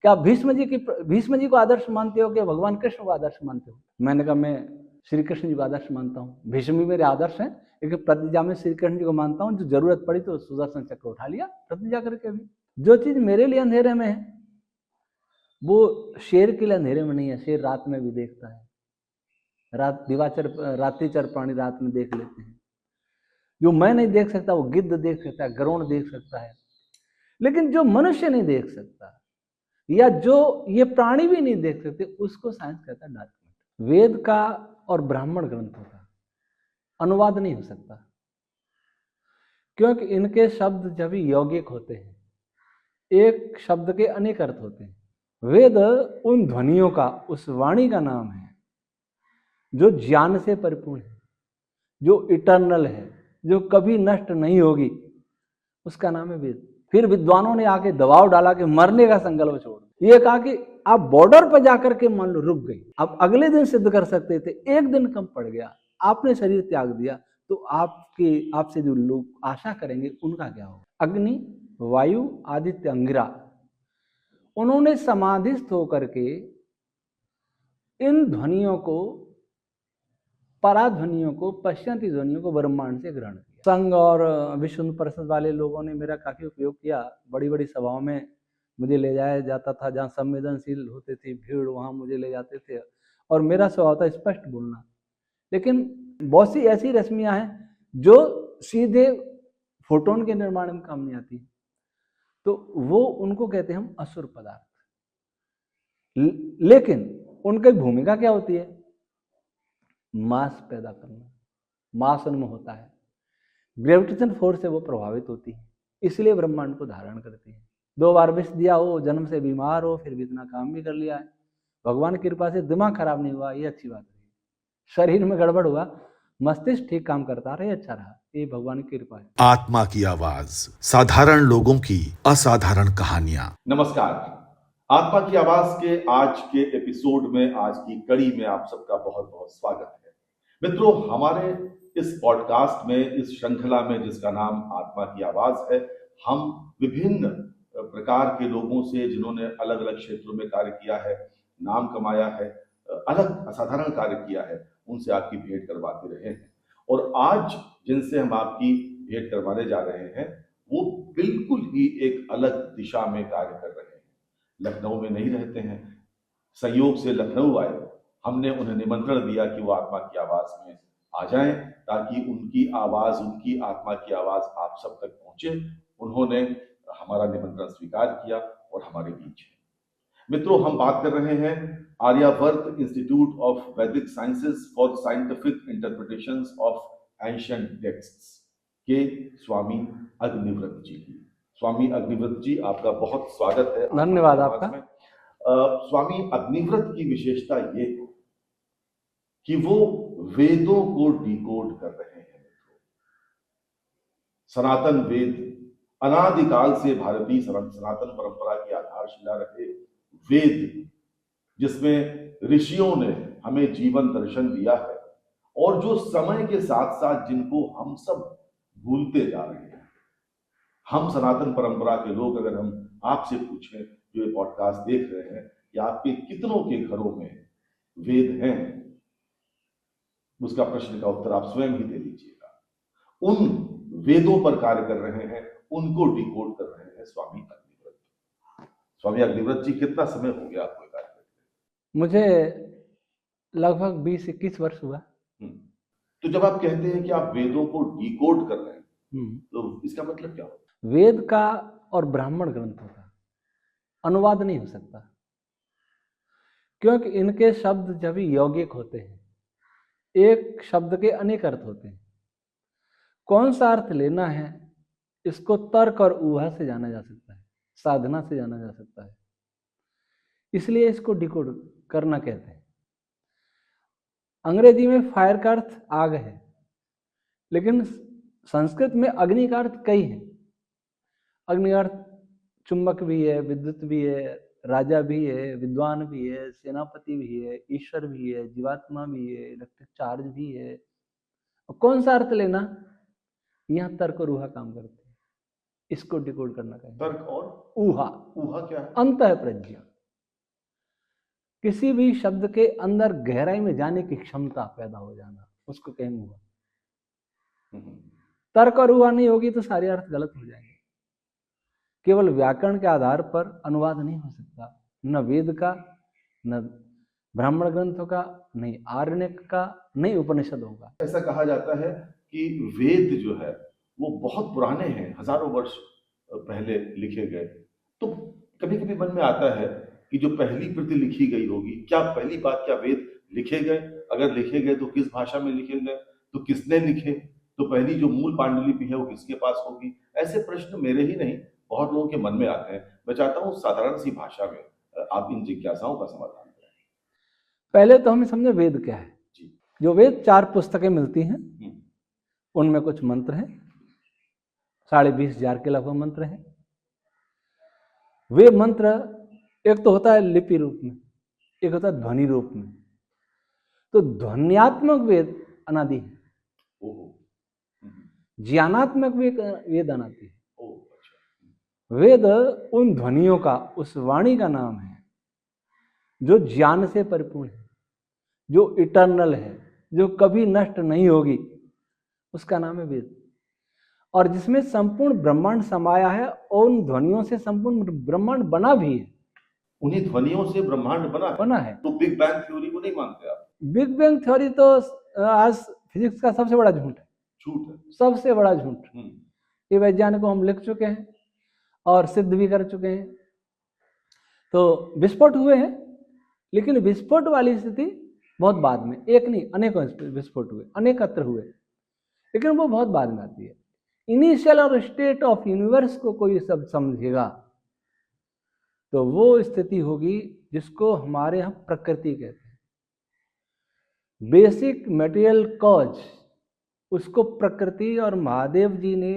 क्या भीष्म जी को आदर्श मानते हो कि भगवान कृष्ण को आदर्श मानते हो? मैंने कहा मैं श्री कृष्ण जी को आदर्श मानता हूँ। भीष्म भी मेरे आदर्श हैं, लेकिन प्रतिज्ञा में श्री कृष्ण जी को मानता हूँ। जो जरूरत पड़ी तो सुदर्शन चक्र उठा लिया प्रतिज्ञा करके। भी जो चीज मेरे लिए अंधेरे में है वो शेर के लिए अंधेरे में नहीं है। शेर रात में भी देखता है। रात्रिचर प्राणी रात में देख लेते हैं। जो मैं नहीं देख सकता वो गिद्ध देख सकता है, गरुड़ देख सकता है। लेकिन जो मनुष्य नहीं देख सकता या जो ये प्राणी भी नहीं देख सकते, उसको साइंस कहता है डार्क मैटर। वेद का और ब्राह्मण ग्रंथों का अनुवाद नहीं हो सकता, क्योंकि इनके शब्द जब यौगिक होते हैं, एक शब्द के अनेक अर्थ होते हैं। वेद उन ध्वनियों का, उस वाणी का नाम है जो ज्ञान से परिपूर्ण है, जो इटर्नल है, जो कभी नष्ट नहीं होगी, उसका नाम है वेद। फिर विद्वानों ने आके दबाव डाला कि मरने का संकल्प छोड़। ये कहा कि आप बॉर्डर पर जाकर के मान लो रुक गई, अब अगले दिन सिद्ध कर सकते थे, एक दिन कम पड़ गया, आपने शरीर त्याग दिया, तो आपसे जो लोग आशा करेंगे उनका क्या होगा? अग्नि, वायु, आदित्य, अंगिरा, उन्होंने समाधिस्थ होकर के इन ध्वनियों को, पराध्वनियों को, पश्चाती ध्वनियों को ब्रह्मांड से ग्रहण किया। संघ और विश्व परिषद वाले लोगों ने मेरा काफी उपयोग किया। बड़ी बड़ी सभाओं में मुझे ले जाया जाता था, जहाँ संवेदनशील होते थे भीड़, वहां मुझे ले जाते थे और मेरा स्वभाव था स्पष्ट बोलना। लेकिन बहुत सी ऐसी रश्मियां हैं जो सीधे फोटोन के निर्माण में काम नहीं आती, तो वो उनको कहते हैं हम असुर पदार्थ। लेकिन उनकी भूमिका क्या होती है? मास पैदा करना। मास उनमें होता है, ग्रेविटेशन फोर्स से वो प्रभावित होती है, इसलिए ब्रह्मांड को धारण करती है। 2 बार विष दिया हो, जन्म से बीमार हो, फिर भी इतना काम भी कर लिया है। भगवान की कृपा से दिमाग खराब नहीं हुआ, ये अच्छी बात रही। शरीर में गड़बड़ हुआ, मस्तिष्क ठीक काम करता रहे, अच्छा रहा, ये भगवान की कृपा है। आत्मा की आवाज, साधारण लोगों की असाधारण कहानियां। नमस्कार, आत्मा की आवाज के आज के एपिसोड में, आज की कड़ी में आप सबका बहुत बहुत स्वागत है। मित्रों, हमारे इस पॉडकास्ट में, इस श्रृंखला में जिसका नाम आत्मा की आवाज है, हम विभिन्न प्रकार के लोगों से, जिन्होंने अलग अलग क्षेत्रों में कार्य किया है, नाम कमाया है, अलग असाधारण कार्य किया है, उनसे आपकी भेंट करवाते रहे हैं। और आज जिनसे हम आपकी भेंट करवाने जा रहे हैं वो बिल्कुल ही एक अलग दिशा में कार्य कर रहे हैं। लखनऊ में नहीं रहते हैं, संयोग से लखनऊ आए। हमने उन्हें निमंत्रण दिया कि वो आत्मा की आवाज में आ जाएं, ताकि उनकी आवाज, उनकी आत्मा की आवाज आप सब तक पहुंचे। उन्होंने हमारा निमंत्रण स्वीकार किया और हमारे बीच है। मित्रों, हम बात कर रहे हैं आर्यावर्त इंस्टीट्यूट ऑफ वैदिक sciences for scientific interpretations of ancient texts के स्वामी अग्निव्रत जी की। स्वामी अग्निव्रत जी, आपका बहुत स्वागत है। धन्यवाद आपका। स्वामी अग्निव्रत की विशेषता ये है कि वो वेदों को डिकोड कर रहे हैं। सनातन वेद, अनादिकाल से भारतीय सनातन परंपरा की आधारशिला रहे वेद, जिसमें ऋषियों ने हमें जीवन दर्शन दिया है और जो समय के साथ साथ जिनको हम सब भूलते जा रहे हैं। हम सनातन परंपरा के लोग, अगर हम आपसे पूछें, जो ये पॉडकास्ट देख रहे हैं, कि आपके कितनों के घरों में वेद हैं, उसका प्रश्न का उत्तर आप स्वयं ही दे लीजिएगा। उन वेदों पर कार्य कर रहे हैं, उनको डिकोड कर रहे हैं स्वामी अग्निव्रत। स्वामी अग्निव्रत जी, कितना समय हो गया आपको कार्य करते? मुझे लगभग 20-21 वर्ष हुआ। तो जब आप कहते हैं कि आप वेदों को डिकोड कर रहे हैं, तो इसका मतलब क्या होता है? वेद का और ब्राह्मण ग्रंथों का अनुवाद नहीं हो सकता, क्योंकि इनके शब्द जब यौगिक होते हैं, एक शब्द के अनेक अर्थ होते हैं। कौन सा अर्थ लेना है, इसको तर्क और ऊहा से जाना जा सकता है, साधना से जाना जा सकता है, इसलिए इसको डिकोड करना कहते हैं। अंग्रेजी में फायर का अर्थ आग है, लेकिन संस्कृत में अग्नि का अर्थ कई है। अग्नि का अर्थ चुंबक भी है, विद्युत भी है, राजा भी है, विद्वान भी है, सेनापति भी है, ईश्वर भी है, जीवात्मा भी है, इलेक्ट्रिक चार्ज भी है। और कौन सा अर्थ लेना, यहाँ तर्क और ऊहा काम करते हैं, इसको डिकोड करना चाहिए। तर्क और ऊहा। ऊहा क्या है? अंतः प्रज्ञा। किसी भी शब्द के अंदर गहराई में जाने की क्षमता पैदा हो जाना, उसको कहेंगे हुआ। तर्क और हुआ नहीं होगी तो सारे अर्थ गलत हो जाएंगे। केवल व्याकरण के आधार पर अनुवाद नहीं हो सकता, न वेद का, न ब्राह्मण ग्रंथों का, नहीं आरण्यक का, नहीं उपनिषदों का। ऐसा कहा जाता है कि वेद जो है वो बहुत पुराने हैं, हजारों वर्ष पहले लिखे गए। तो कभी कभी मन में आता है कि जो पहली प्रति लिखी गई होगी, क्या पहली बात क्या वेद लिखे गए? अगर लिखे गए तो किस भाषा में लिखे गए, तो किसने लिखे, तो पहली जो मूल पांडुलिपि है वो किसके पास होगी? ऐसे प्रश्न मेरे ही नहीं बहुत लोगों के मन में आते हैं। मैं चाहता हूँ साधारण सी भाषा में आप इन जिज्ञासाओं का समाधान करें। पहले तो हमें समझे वेद क्या है। जी। जो वेद 4 पुस्तकें मिलती हैं, उनमें कुछ मंत्र हैं, 20,500 के लगभग मंत्र हैं। वे मंत्र एक तो होता है लिपि रूप में, एक होता है ध्वनि रूप में। तो ध्वन्यात्मक वेद अनादि है, ज्ञानात्मक वेद अनादि है। वेद उन ध्वनियों का, उस वाणी का नाम है जो ज्ञान से परिपूर्ण है, जो इटर्नल है, जो कभी नष्ट नहीं होगी, उसका नाम है वेद। और जिसमें संपूर्ण ब्रह्मांड समाया है और उन ध्वनियों से संपूर्ण ब्रह्मांड बना भी है। उन्हीं ध्वनियों से ब्रह्मांड बना है। तो बिग बैंग थ्योरी को नहीं मानते आप? बिग बैंग थ्योरी तो आज फिजिक्स का सबसे बड़ा झूठ है, सबसे बड़ा झूठ। ये वैज्ञानिकों हम लिख चुके हैं और सिद्ध भी कर चुके हैं। तो विस्फोट हुए हैं, लेकिन विस्फोट वाली स्थिति बहुत बाद में, एक नहीं अनेकों विस्फोट हुए, अनेकत्र हुए, लेकिन वो बहुत बाद में आती है। इनिशियल और स्टेट ऑफ यूनिवर्स को कोई सब समझेगा तो वो स्थिति होगी जिसको हमारे यहाँ प्रकृति कहते हैं। बेसिक मटेरियल कॉज, उसको प्रकृति, और महादेव जी ने,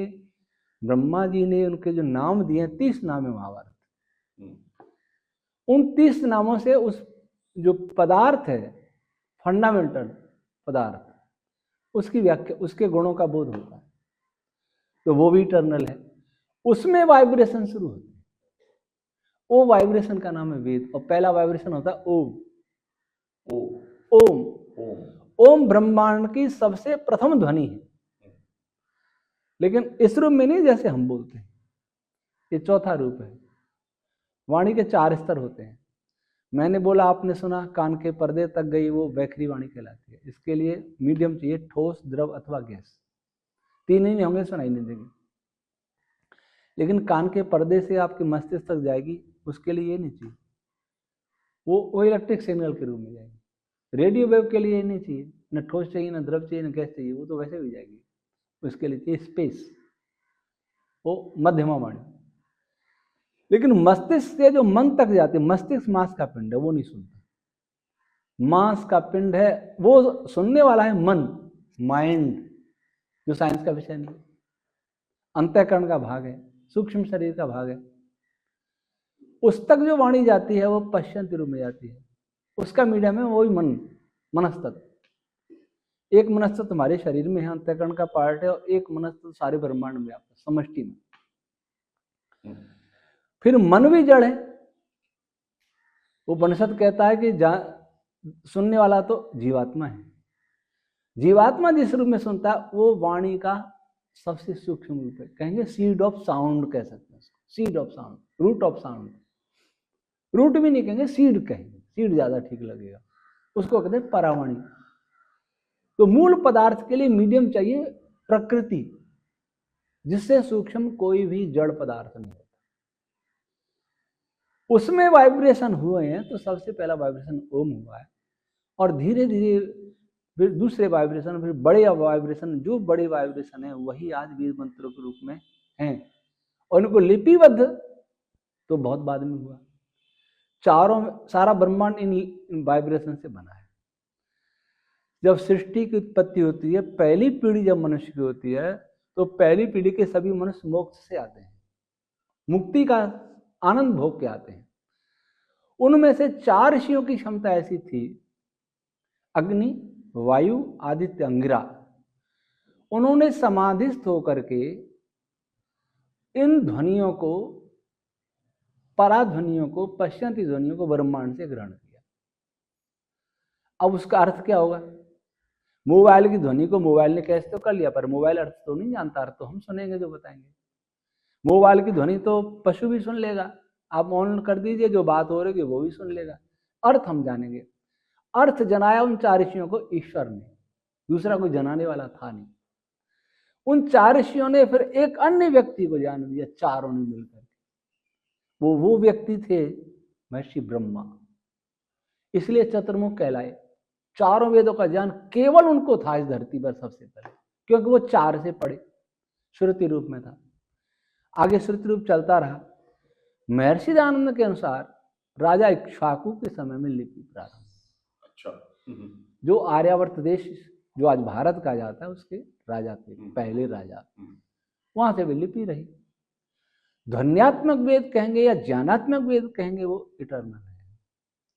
ब्रह्मा जी ने उनके जो नाम दिए, 30 नाम है महाभारत। उन 30 नामों से उस जो पदार्थ है, फंडामेंटल पदार्थ, उसकी व्याख्या, उसके गुणों का बोध होता है। तो वो भी इटर्नल है, उसमें वाइब्रेशन शुरू होती है। वो वाइब्रेशन का नाम है वेद। और पहला वाइब्रेशन होता है ओम। ओम ओम ब्रह्मांड की सबसे प्रथम ध्वनि है, लेकिन इस रूप में नहीं जैसे हम बोलते हैं, ये चौथा रूप है। वाणी के 4 स्तर होते हैं। मैंने बोला, आपने सुना, कान के पर्दे तक गई, वो वैखरी वाणी कहलाती है। इसके लिए मीडियम चाहिए, ठोस, द्रव अथवा गैस। 3 ही नहीं होंगे, सुनाई नहीं देंगे। लेकिन कान के पर्दे से आपके मस्तिष्क तक जाएगी, उसके लिए ये नहीं चाहिए, वो इलेक्ट्रिक सिग्नल के रूप में जाएगी। रेडियो वेव के लिए ये नहीं चाहिए, न ठोस चाहिए, न द्रव चाहिए, न गैस चाहिए, वो तो वैसे भी जाएगी। उसके लिए चाहिए स्पेस, वो मध्यमा वाणी। लेकिन मस्तिष्क से जो मन तक जाती है, मस्तिष्क मांस का पिंड है, वो नहीं सुनता। मांस का पिंड है, वो सुनने वाला है मन, माइंड, जो साइंस का विषय नहीं, अंतःकरण का भाग है, सूक्ष्म शरीर का भाग है। उस तक जो वाणी जाती है वो पश्चंती रूप में जाती है। उसका मीडियम है वही मन, मनस्तत्व। एक मनस्तत्व हमारे शरीर में है, अंतःकरण का पार्ट है, और एक मनस्तत्व सारे ब्रह्मांड में, आपका समष्टि में। फिर मन भी जड़ है। वो उपनिषद कहता है कि सुनने वाला तो जीवात्मा है। जीवात्मा जिस रूप में सुनता है वो वाणी का सबसे सूक्ष्म रूप है। कहेंगे सीड ऑफ साउंड कह सकते हैं उसको, seed of sound, root of sound. Root भी नहीं कहेंगे, सीड कहेंगे, सीड ज्यादा ठीक लगेगा। उसको कहते हैं परावाणी। तो मूल पदार्थ के लिए मीडियम चाहिए प्रकृति, जिससे सूक्ष्म कोई भी जड़ पदार्थ नहीं होता। उसमें वाइब्रेशन हुए हैं, तो सबसे पहला वाइब्रेशन ओम हुआ है, और धीरे धीरे फिर दूसरे वाइब्रेशन, फिर बड़े वाइब्रेशन। जो बड़े वाइब्रेशन है वही आज वेद मंत्रों के रूप में हैं, और उनको लिपिबद्ध तो बहुत बाद में हुआ। सारा ब्रह्मांड इन वाइब्रेशन से बना है। जब सृष्टि की उत्पत्ति होती है, पहली पीढ़ी जब मनुष्य की होती है, तो पहली पीढ़ी के सभी मनुष्य मोक्ष से आते हैं, मुक्ति का आनंद भोग के आते हैं। उनमें से 4 ऋषियों की क्षमता ऐसी थी, अग्नि, वायु, आदित्य, अंगिरा। उन्होंने समाधिस्थ होकर के इन ध्वनियों को, पराध्वनियों को, पश्चंती ध्वनियों को ब्रह्मांड से ग्रहण किया। अब उसका अर्थ क्या होगा? मोबाइल की ध्वनि को मोबाइल ने कैच तो कर लिया, पर मोबाइल अर्थ तो नहीं जानता, अर्थ तो हम सुनेंगे जो बताएंगे। मोबाइल की ध्वनि तो पशु भी सुन लेगा, आप ऑन कर दीजिए, जो बात हो रही है वो भी सुन लेगा। अर्थ हम जानेंगे। अर्थ जनाया उन चार ऋषियों को ईश्वर ने, दूसरा कोई जनाने वाला था नहीं। उन चार ऋषियों ने फिर एक अन्य व्यक्ति को जान दिया, चारों ने मिलकर। वो व्यक्ति थे महर्षि ब्रह्मा, इसलिए चतुर्मुख कहलाए। चारों वेदों का ज्ञान केवल उनको था इस धरती पर सबसे पहले, क्योंकि वो चार से पढ़े, श्रुति रूप में था। आगे श्रुति रूप चलता रहा। महर्षि दयानंद के अनुसार राजा इक्ष्वाकु के समय में लिपि प्रारंभ। अच्छा। जो आर्यावर्त देश, जो आज भारत कहा जाता है, उसके राजा थे, पहले राजा। वहां से भी लिपि रही। ध्वन्यात्मक वेद कहेंगे या ज्ञानात्मक वेद कहेंगे, वो इटर्नल है,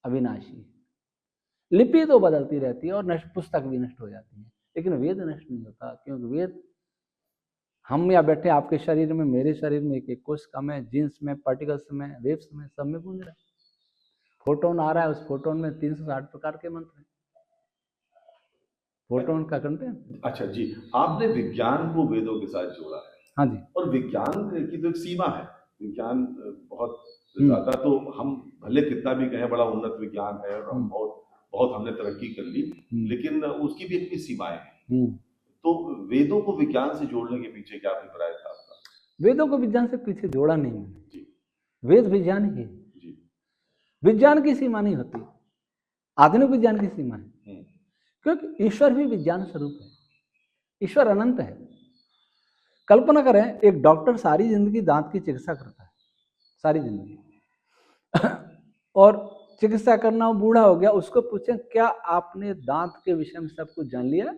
अविनाशी है। लिपि तो बदलती रहती है और नष्ट, पुस्तक भी नष्ट हो जाती है, लेकिन वेद नष्ट नहीं होता, क्योंकि वेद, हम या बैठे आपके शरीर में, मेरे शरीर में एक एक कोश कम है, जीन्स में, पार्टिकल्स में, वेव्स में, सब में गूंज रहा है। फोटोन आ रहा है, उस फोटोन में 360 प्रकार के मंत्र हैं, फोटोन का कंटेंट। अच्छा जी, आपने विज्ञान को वेदों के साथ जोड़ा है। हाँ जी। और विज्ञान की तो एक सीमा है। विज्ञान बहुत ज्यादा, तो हम भले कितना भी कहें बड़ा उन्नत विज्ञान है और हम बहुत हमने तरक्की कर ली, लेकिन उसकी भी अपनी सीमाएं हैं। तो वेदों को विज्ञान से जोड़ने के पीछे क्या अभिप्राय था आपका? वेदों को विज्ञान से पीछे जोड़ा नहीं मैंने। वेद विज्ञान ही है। विज्ञान की सीमा नहीं होती, आधुनिक विज्ञान की सीमा है, क्योंकि ईश्वर भी विज्ञान स्वरूप है। ईश्वर अनंत है। कल्पना करें, एक डॉक्टर सारी जिंदगी दांत की चिकित्सा करता है, सारी जिंदगी और चिकित्सा करना, वो बूढ़ा हो गया, उसको पूछें क्या आपने दांत के विषय में सब कुछ जान लिया,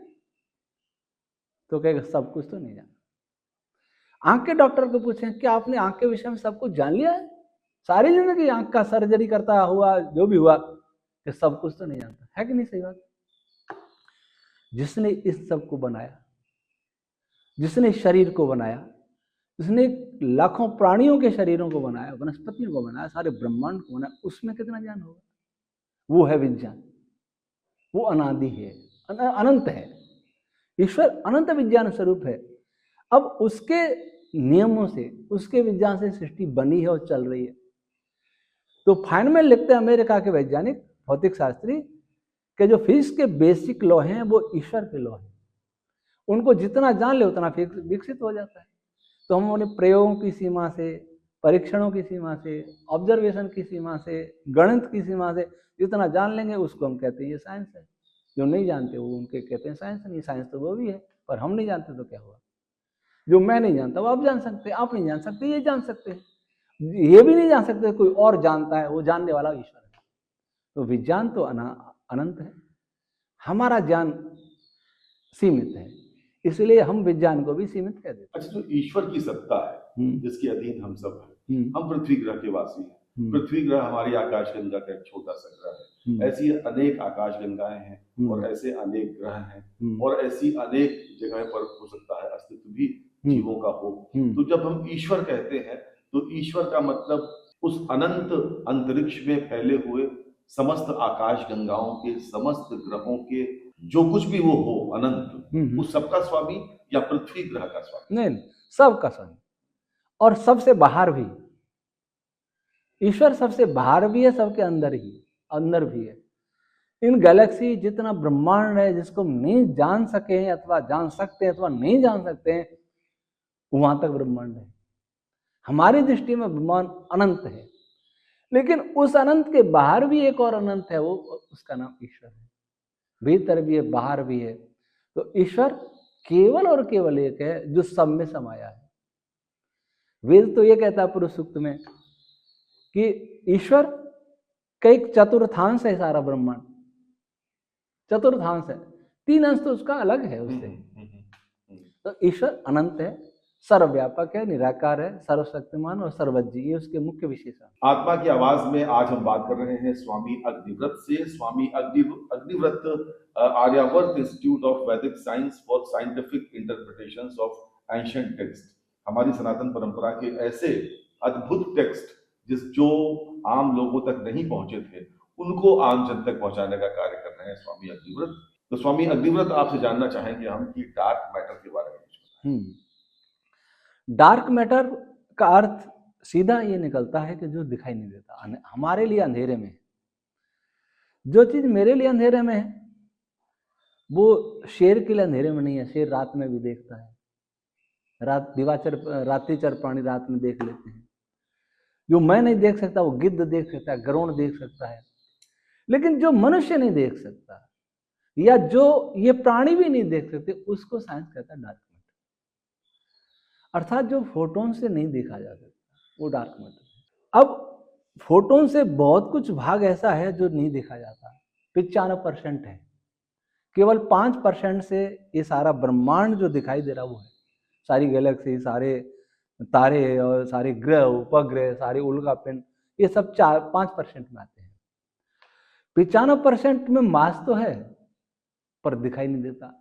तो कहेगा सब कुछ तो नहीं जाना। आंख के डॉक्टर को पूछें क्या आपने आंख के विषय में सब कुछ जान लिया है, सारी जिंदगी आंख का सर्जरी करता हुआ जो भी हुआ, कि सब कुछ तो नहीं जानता है। कि नहीं? सही बात। जिसने इस सब को बनाया, जिसने शरीर को बनाया, जिसने लाखों प्राणियों के शरीरों को बनाया, वनस्पतियों को बनाया, सारे ब्रह्मांड को बनाया, उसमें कितना ज्ञान होगा? वो है विज्ञान। वो अनादि है, अनंत है। ईश्वर अनंत विज्ञान स्वरूप है। अब उसके नियमों से, उसके विज्ञान से सृष्टि बनी है और चल रही है। तो फाइनमेन लिखते हैं अमेरिका के वैज्ञानिक, भौतिक शास्त्री, के जो फिजिक्स के बेसिक लॉ हैं वो ईश्वर के लॉ हैं। उनको जितना जान ले उतना विकसित हो जाता है। तो हम उन्हें प्रयोगों की सीमा से, परीक्षणों की सीमा से, ऑब्जर्वेशन की सीमा से, गणित की सीमा से जितना जान लेंगे उसको हम कहते हैं ये साइंस है। जो नहीं जानते वो उनके कहते हैं साइंस नहीं। साइंस तो वो भी है, पर हम नहीं जानते तो क्या हुआ? जो मैं नहीं जानता वो आप जान सकते हैं, आप नहीं जान सकते ये जान सकते हैं, ये भी नहीं जान सकते कोई और जानता है, वो जानने वाला ईश्वर है। तो विज्ञान तो अनंत है, हमारा ज्ञान सीमित है, इसलिए हम विज्ञान को भी सीमित कह देते हैं। अच्छा, जो ईश्वर की सत्ता है जिसके अधीन हम सब हैं, हम पृथ्वी ग्रह के वासी हैं। पृथ्वी ग्रह हमारी आकाश गंगा का एक छोटा सा ग्रह है। ऐसी अनेक आकाश गंगाएं हैं और ऐसे अनेक ग्रह हैं और ऐसी अनेक जगह पर हो सकता है अस्तित्व भी जीवों का हो। तो जब हम ईश्वर कहते हैं तो ईश्वर का मतलब उस अनंत अंतरिक्ष में फैले हुए समस्त आकाश गंगाओं के, समस्त ग्रहों के, जो कुछ भी वो हो अनंत, उस सबका स्वामी या पृथ्वी ग्रह का स्वामी? नहीं, सबका स्वामी, और सबसे बाहर भी। ईश्वर सबसे बाहर भी है, सबके अंदर भी है। इन गैलेक्सी जितना ब्रह्मांड है, जिसको हम नहीं जान सके हैं अथवा जान सकते हैं अथवा नहीं जान सकते हैं, वहां तक ब्रह्मांड है। हमारी दृष्टि में ब्रह्मांड अनंत है, लेकिन उस अनंत के बाहर भी एक और अनंत है, वो उसका नाम ईश्वर है। भीतर भी है, बाहर भी है। तो ईश्वर केवल और केवल एक है जो सब में समाया है। वेद तो ये कहता है पुरुष सूक्त में कि ईश्वर का एक चतुर्थांश है सारा ब्रह्मांड, चतुर्थांश है, 3 अंश तो उसका अलग है उससे। तो ईश्वर अनंत है, सर्वव्यापक है, निराकार है, सर्वशक्तिमान और सर्वज्ञ, ये उसके मुख्य विशेषण। आत्मा की आवाज में आज हम बात कर रहे हैं स्वामी अग्निव्रत से। स्वामी अग्निव्रत आर्यावर्त इंस्टीट्यूट ऑफ वैदिक science for scientific interpretations of ancient text. हमारी सनातन परंपरा के ऐसे अद्भुत टेक्स्ट जो आम लोगों तक नहीं पहुंचे थे, उनको आम जन तक पहुंचाने का कार्य कर रहे हैं। हैं स्वामी अग्निव्रत। तो स्वामी अग्निव्रत, आपसे जानना चाहेंगे हम कि डार्क मैटर के बारे में कुछ बताएं। डार्क मैटर का अर्थ सीधा ये निकलता है कि जो दिखाई नहीं देता, हमारे लिए अंधेरे में है। जो चीज मेरे लिए अंधेरे में है वो शेर के लिए अंधेरे में नहीं है। शेर रात में भी देखता है, रात्रिचर प्राणी रात में देख लेते हैं। जो मैं नहीं देख सकता वो गिद्ध देख सकता है, गरुड़ देख सकता है। लेकिन जो मनुष्य नहीं देख सकता या जो ये प्राणी भी नहीं देख सकते, उसको साइंस कहता है डार्क मैटर। अर्थात जो फोटोन से नहीं देखा जा सकता वो डार्क मैटर है। अब फोटोन से बहुत कुछ भाग ऐसा है जो नहीं देखा जाता, 95% है। केवल 5% से ये सारा ब्रह्मांड जो दिखाई दे रहा वो है। सारी गैलेक्सी, सारे तारे और सारे ग्रह उपग्रह, सारे उल्का पिंड, ये सब 4-5% में आते हैं। 95% में मास तो है पर दिखाई नहीं देता।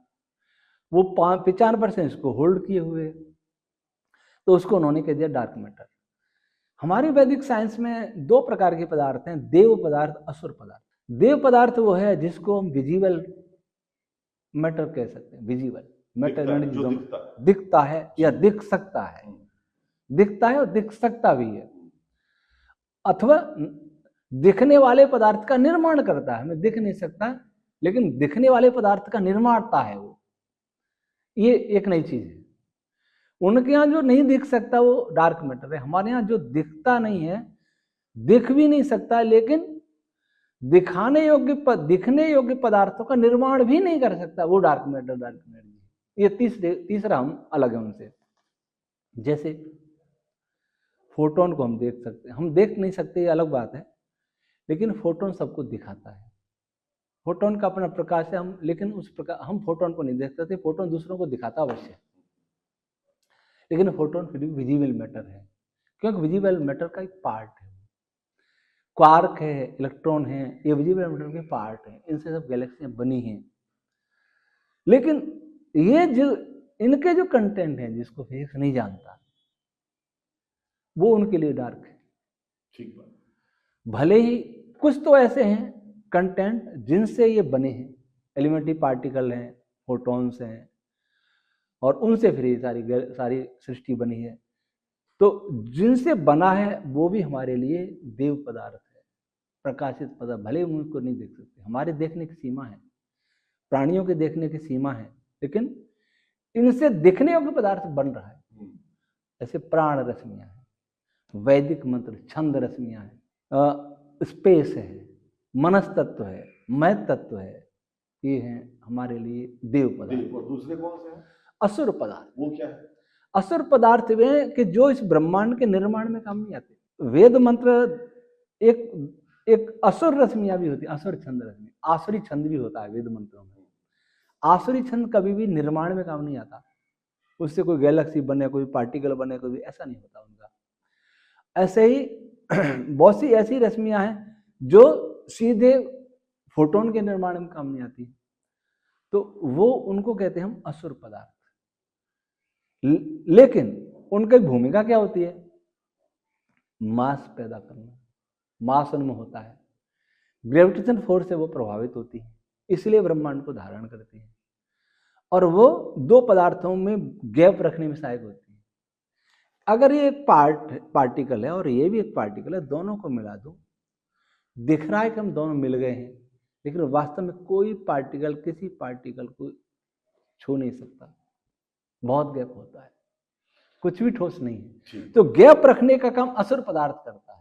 वो 95% इसको होल्ड किए हुए, तो उसको उन्होंने कह दिया डार्क मैटर। हमारी वैदिक साइंस में 2 प्रकार के पदार्थ हैं, देव पदार्थ, असुर पदार्थ। देव पदार्थ वो है जिसको हम विजिबल मैटर कह सकते हैं। विजिबल मैटर यानी जो दिखता है या दिख सकता है, दिखता है और दिख सकता भी है। अथवा दिखने वाले पदार्थ का निर्माण करता है। हमें दिख नहीं सकता लेकिन दिखने वाले पदार्थ का निर्माता है वो। ये एक नई चीज है। उनके यहाँ जो नहीं दिख सकता वो डार्क मैटर है। हमारे यहाँ जो दिखता नहीं है, दिख भी नहीं सकता, लेकिन दिखने योग्य पदार्थों का निर्माण भी नहीं कर सकता, वो डार्क मैटर। ये तीसरा हम अलग है उनसे। जैसे फोटोन को हम देख सकते हैं, हम देख नहीं सकते ये अलग बात है, लेकिन फोटोन सबको दिखाता है। फोटोन का अपना प्रकाश है, लेकिन उस प्रकार हम फोटोन को नहीं देख सकते। फोटोन दूसरों को दिखाता अवश्य है, लेकिन फोटोन फिर भी विजिबल मैटर है, क्योंकि विजिबल मैटर का एक पार्ट है। क्वार्क है, इलेक्ट्रॉन है, ये विजिबल मैटर के पार्ट हैं। इनसे सब गैलेक्सियां बनी हैं। लेकिन ये जो इनके जो कंटेंट हैं, जिसको फिजिक्स नहीं जानता, वो उनके लिए डार्क है। ठीक बात। भले ही कुछ तो ऐसे हैं कंटेंट जिनसे ये बने हैं, एलिमेंट्री पार्टिकल हैं, फोटॉन्स हैं, और उनसे फिर ये सारी सृष्टि बनी है। तो जिनसे बना है वो भी हमारे लिए देव पदार्थ है, प्रकाशित पदार्थ। भले ही उनको नहीं देख सकते, हमारे देखने की सीमा है, प्राणियों के देखने की सीमा है, लेकिन इनसे दिखने योग्य पदार्थ बन रहा है। ऐसे प्राण रश्मियां हैं, वैदिक मंत्र छंद रश्मियां हैं, स्पेस है, मनस तत्व है, मय तत्व है, ये हैं हमारे लिए देव पदार्थ। और दूसरे कौन से हैं? असुर पदार्थ। वो क्या है? असुर पदार्थ वे हैं कि जो इस ब्रह्मांड के निर्माण में काम नहीं आते। वेद मंत्र एक असुर रश्मियां भी होती है, असुर छंद रश्मि, आसुरी छंद भी होता है वेद मंत्रों में। आसुरी छंद कभी भी निर्माण में काम नहीं आता, उससे कोई गैलेक्सी बने, कोई पार्टिकल बने, कोई ऐसा नहीं होता उनका। ऐसे ही बहुत सी ऐसी रश्मियां हैं जो सीधे फोटोन के निर्माण में काम नहीं आती, तो वो उनको कहते हैं हम असुर पदार्थ। लेकिन उनकी भूमिका क्या होती है? मास पैदा करना, मास उनमें होता है, ग्रेविटेशन फोर्स से वो प्रभावित होती है, इसलिए ब्रह्मांड को धारण करती है, और वो 2 पदार्थों में गैप रखने में सहायक होती है। अगर ये एक पार्टिकल है और ये भी एक पार्टिकल है, दोनों को मिला दो, दिख रहा है कि हम दोनों मिल गए हैं, लेकिन वास्तव में कोई पार्टिकल किसी पार्टिकल को छू नहीं सकता, बहुत गैप होता है, कुछ भी ठोस नहीं है। तो गैप रखने का काम असुर पदार्थ करता है।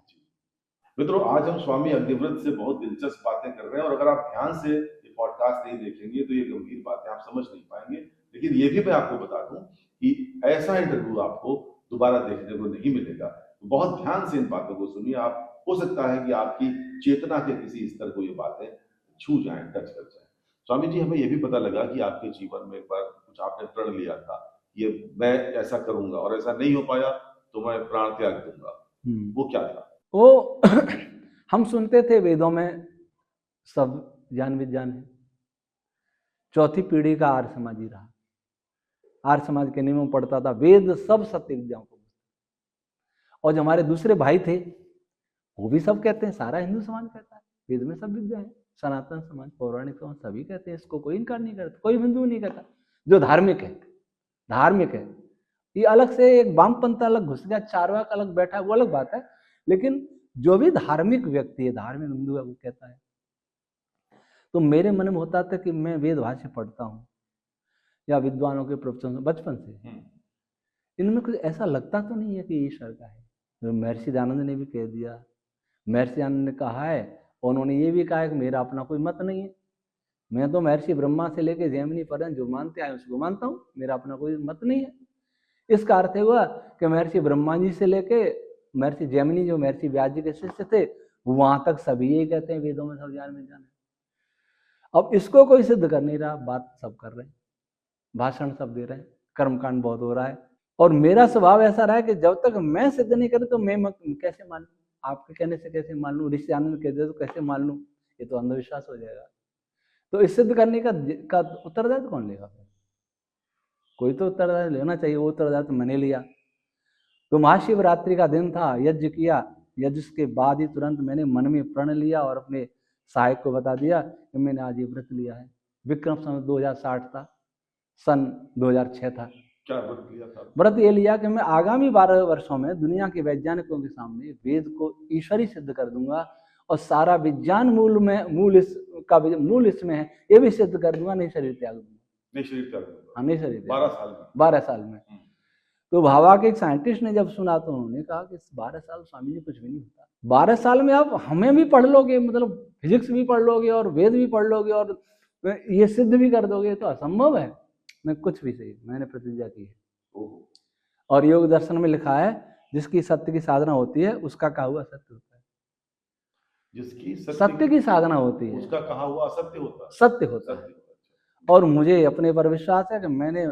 मित्रों, आज हम स्वामी अग्निव्रत से बहुत दिलचस्प बातें कर रहे हैं, और अगर आप ध्यान से ये पॉडकास्ट नहीं देखेंगे तो ये गंभीर बातें आप समझ नहीं पाएंगे। लेकिन ये भी मैं आपको बता दूं कि ऐसा इंटरव्यू आपको दोबारा देखने को नहीं मिलेगा। तो बहुत ध्यान से इन बातों को सुनिए। आप हो सकता है कि आपकी चेतना के किसी स्तर को ये बातें छू जाएं, टच कर जाएं। स्वामी जी, हमें ये भी पता लगा कि आपके जीवन में एक बार कुछ आपने प्रण लिया था, ये मैं ऐसा करूंगा, और ऐसा नहीं हो पाया तो मैं प्राण त्याग दूंगा। वो क्या था? वो हम सुनते थे वेदों में सब ज्ञान विज्ञान है। 4थी पीढ़ी का आर्य समाजी रहा, आर्य समाज के नियमों पढ़ता था, वेद सब सत्य विद्याओं को। और जो हमारे दूसरे भाई थे वो भी सब कहते हैं, सारा हिंदू समाज कहता है वेद में सब विद्या है। सनातन समाज, पौराणिक समाज सभी कहते हैं इसको, कोई इनकार नहीं करता, कोई हिंदू नहीं कहता। जो धार्मिक है, धार्मिक है, ये अलग से एक वामपंथ अलग घुस गया, चारवाक अलग बैठा, वो अलग बात है। लेकिन जो भी धार्मिक व्यक्ति है, धार्मिक हिंदू है, वो कहता है। तो मेरे मन में होता था कि मैं वेद भाष्य पढ़ता हूँ या विद्वानों के प्रवचन बचपन से, इनमें कुछ ऐसा लगता तो नहीं है कि ईश्वर का है। जो महर्षि दयानंद ने भी कह दिया, महर्षि दयानंद ने कहा है, और उन्होंने ये भी कहा है कि मेरा अपना कोई मत नहीं है, मैं तो महर्षि ब्रह्मा से लेकर जैमिनी पर्यंत जो मानते आए उसको मानता हूँ, मेरा अपना कोई मत नहीं है। इसका अर्थ हुआ कि महर्षि ब्रह्मा जी से लेके महर्षि जैमिनी, जो महर्षि व्यास जी के शिष्य थे, वहां तक सभी यही कहते हैं वेदों में सब ज्ञान मिल जाना। अब इसको कोई सिद्ध कर नहीं रहा, बात सब कर रहे हैं, भाषण सब दे रहे हैं, कर्मकांड बहुत हो रहा है। और मेरा स्वभाव ऐसा रहा है कि जब तक मैं सिद्ध नहीं करूं तो मैं कैसे मान लूं, आपके कहने से कैसे मान लूं, ऋषि आनंद कह दे तो कैसे मान लूं, ये तो अंधविश्वास हो जाएगा। तो इस सिद्ध करने का उत्तरदायित्व कौन लेगा? कोई तो उत्तरदायित्व लेना चाहिए, वो उत्तरदायित्व मैंने लिया। तो महाशिवरात्रि का दिन था, यज्ञ किया, यज्ञ के बाद ही तुरंत मैंने मन में प्रण लिया और अपने सहायक को बता दिया कि मैंने आज ये व्रत लिया है। विक्रम संवत 2060 था, सन 2006 था। क्या व्रत लिया था? व्रत ये लिया कि मैं आगामी 12 वर्षों में दुनिया के वैज्ञानिकों के सामने वेद को ईश्वरी सिद्ध कर दूंगा, और सारा विज्ञान मूल इसमें है, ये भी सिद्ध कर दूंगा, नहीं शरीर त्याग दूंगा। नहीं शरीर त्याग दूंगा? हाँ, नहीं शरीर 12 साल में? 12 साल में। तो भावा के एक साइंटिस्ट ने जब सुना तो उन्होंने कहा कि 12 साल स्वामी जी कुछ भी नहीं होता, 12 साल में आप हमें भी पढ़ लोगे, मतलब फिजिक्स भी पढ़ लोगे और वेद भी पढ़ लोगे और ये सिद्ध भी कर दोगे, तो असंभव है। मैं कुछ भी सही, मैंने प्रतिज्ञा की है। और योग दर्शन में लिखा है, जिसकी सत्य की साधना होती है उसका कहा हुआ सत्य होता है। जिसकी सत्य की साधना होती है उसका कहा हुआ असत्य होता है। सत्य होता है। और मुझे अपने पर विश्वास है कि मैंने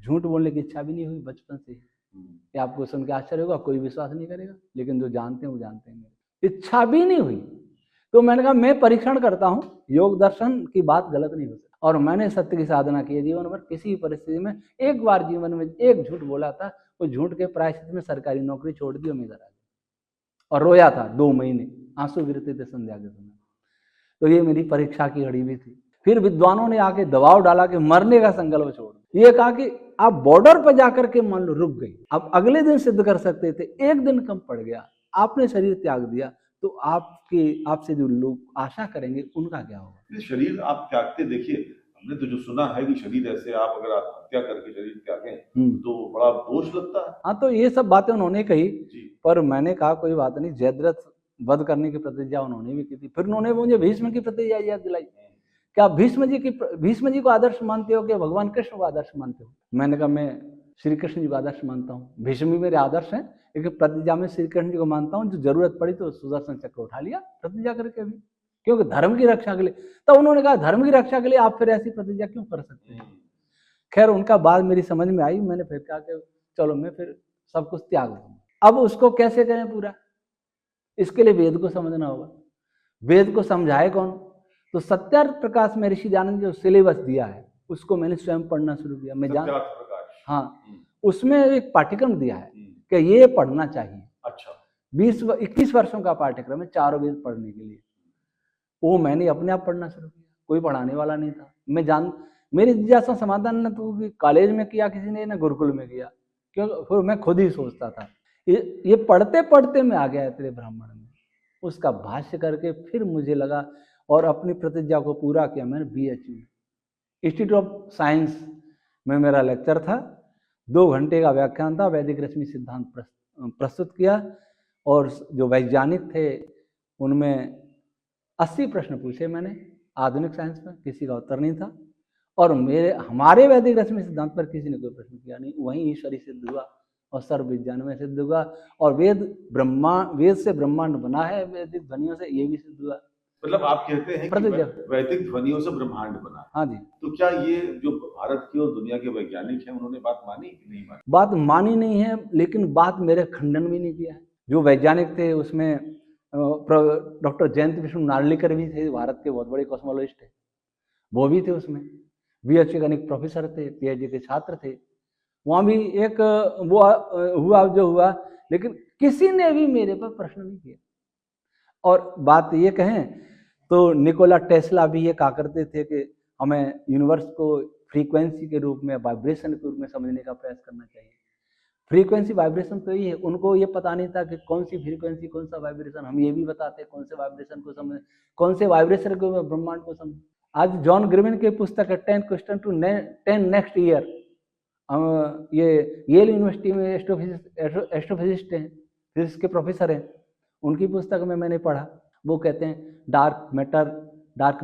झूठ बोलने की इच्छा भी नहीं हुई बचपन से। कि आपको सुन के आश्चर्य होगा, कोई विश्वास नहीं करेगा, लेकिन जो जानते हैं वो जानते हैं, इच्छा भी नहीं हुई। तो मैंने कहा मैं परीक्षण करता हूँ, योग दर्शन की बात गलत नहीं हो सकती। और मैंने सत्य की साधना की है जीवन भर। किसी परिस्थिति में एक बार जीवन में एक झूठ बोला था, उस झूठ के प्रायश्चित में सरकारी नौकरी छोड़ दी और मैं इधर आ गया और रोया था 2 महीने, आंसू गिरते थे संध्या के समय। तो ये मेरी परीक्षा की घड़ी भी थी। फिर विद्वानों ने आके दबाव डाला कि मरने का संकल्प छोड़, ये कहा कि आप बॉर्डर पर जाकर के मान लो रुक गई, अब अगले दिन सिद्ध कर सकते थे, एक दिन कम पड़ गया, आपने शरीर त्याग दिया, तो आपसे जो लोग आशा करेंगे उनका क्या होगा? शरीर आप त्यागते, देखिए हमने तो जो सुना है कि शरीर ऐसे आप अगर आत्महत्या करके शरीर त्यागें तो बड़ा दोष लगता है। हाँ, तो ये सब बातें उन्होंने कही, पर मैंने कहा कोई बात नहीं, जयद्रथ वध करने की प्रतिज्ञा उन्होंने भी की थी। फिर उन्होंने मुझे भीष्म की प्रतिज्ञा याद दिलाई, क्या भीष्म जी को आदर्श मानते हो कि भगवान कृष्ण को आदर्श मानते हो? मैंने कहा मैं श्री कृष्ण जी को आदर्श मानता हूँ, भीष्म भी मेरे आदर्श हैं, लेकिन प्रतिज्ञा में श्री कृष्ण जी को मानता हूँ। जो जरूरत पड़ी तो सुदर्शन चक्र उठा लिया प्रतिज्ञा करके भी, क्योंकि धर्म की रक्षा के लिए। तो उन्होंने कहा धर्म की रक्षा के लिए आप फिर ऐसी प्रतिज्ञा क्यों कर सकते हैं? खैर उनका बात मेरी समझ में आई, मैंने फिर कहा कि चलो मैं फिर सब कुछ त्याग दूंगा। अब उसको कैसे करें पूरा, इसके लिए वेद को समझना होगा। वेद को समझाए कौन? तो सत्यार्थ प्रकाश में ऋषि दयानंद जो सिलेबस दिया है उसको मैंने स्वयं पढ़ना शुरू किया। मैं जान, हाँ, उसमें एक पाठ्यक्रम दिया है कि ये पढ़ना चाहिए। अच्छा, 21 वर्षों का पाठ्यक्रम है चारों वेद पढ़ने के लिए। वो मैंने अपने आप पढ़ना शुरू किया, कोई पढ़ाने वाला नहीं था। मेरी जिज्ञासा समाधान न तो कॉलेज में किया किसी ने, न गुरुकुल में किया, क्योंकि मैं खुद ही सोचता था। ये पढ़ते पढ़ते मैं आ गया इतने ब्राह्मण में, उसका भाष्य करके फिर मुझे लगा और अपनी प्रतिज्ञा को पूरा किया। मैंने BHU इंस्टीट्यूट ऑफ साइंस में मेरा लेक्चर था, 2 घंटे का व्याख्यान था, वैदिक रश्मि सिद्धांत प्रस्तुत किया, और जो वैज्ञानिक थे उनमें 80 प्रश्न पूछे मैंने आधुनिक साइंस में, किसी का उत्तर नहीं था। और हमारे वैदिक रश्मि सिद्धांत पर किसी ने कोई प्रश्न किया नहीं। वहीं ईश्वरी सिद्ध हुआ और सर्व विज्ञान में सिद्ध हुआ, और वेद से ब्रह्मांड बना है, वैदिक ध्वनियों से ये भी सिद्ध हुआ। मतलब आप कहते हैं कि वैदिक ध्वनियों से ब्रह्मांड बना। हाँ जी। तो क्या ये जो भारत की और दुनिया के वैज्ञानिक हैं उन्होंने बात मानी कि नहीं मानी? बात मानी नहीं है, लेकिन बात मेरे खंडन भी नहीं किया है। जो वैज्ञानिक थे उसमें डॉक्टर जयंत विष्णु नार्लिकर भी थे, भारत के बहुत बड़े कॉस्मोलॉजिस्ट थे, वो भी थे उसमें। BHU का एक प्रोफेसर थे, PhD के छात्र थे, वहाँ भी एक वो हुआ जो हुआ, लेकिन किसी ने भी मेरे पर प्रश्न नहीं किया। और बात ये कहें तो निकोला टेस्ला भी ये कहा करते थे कि हमें यूनिवर्स को फ्रीक्वेंसी के रूप में, वाइब्रेशन के रूप में समझने का प्रयास करना चाहिए। फ्रीक्वेंसी वाइब्रेशन तो ये है, उनको ये पता नहीं था कि कौन सी फ्रीक्वेंसी, कौन सा वाइब्रेशन। हम ये भी बताते हैं कौन से वाइब्रेशन को समझ, कौन से वाइब्रेशन को ब्रह्मांड को समझ। आज जॉन ग्रिविन की पुस्तक है 10 क्वेश्चन टू 10 नेक्स्ट ईयर। हम ये येल यूनिवर्सिटी में एस्ट्रोफिजिस्ट हैं, फिजिक्स के प्रोफेसर हैं, उनकी पुस्तक में मैंने पढ़ा। वो कहते हैं डार्क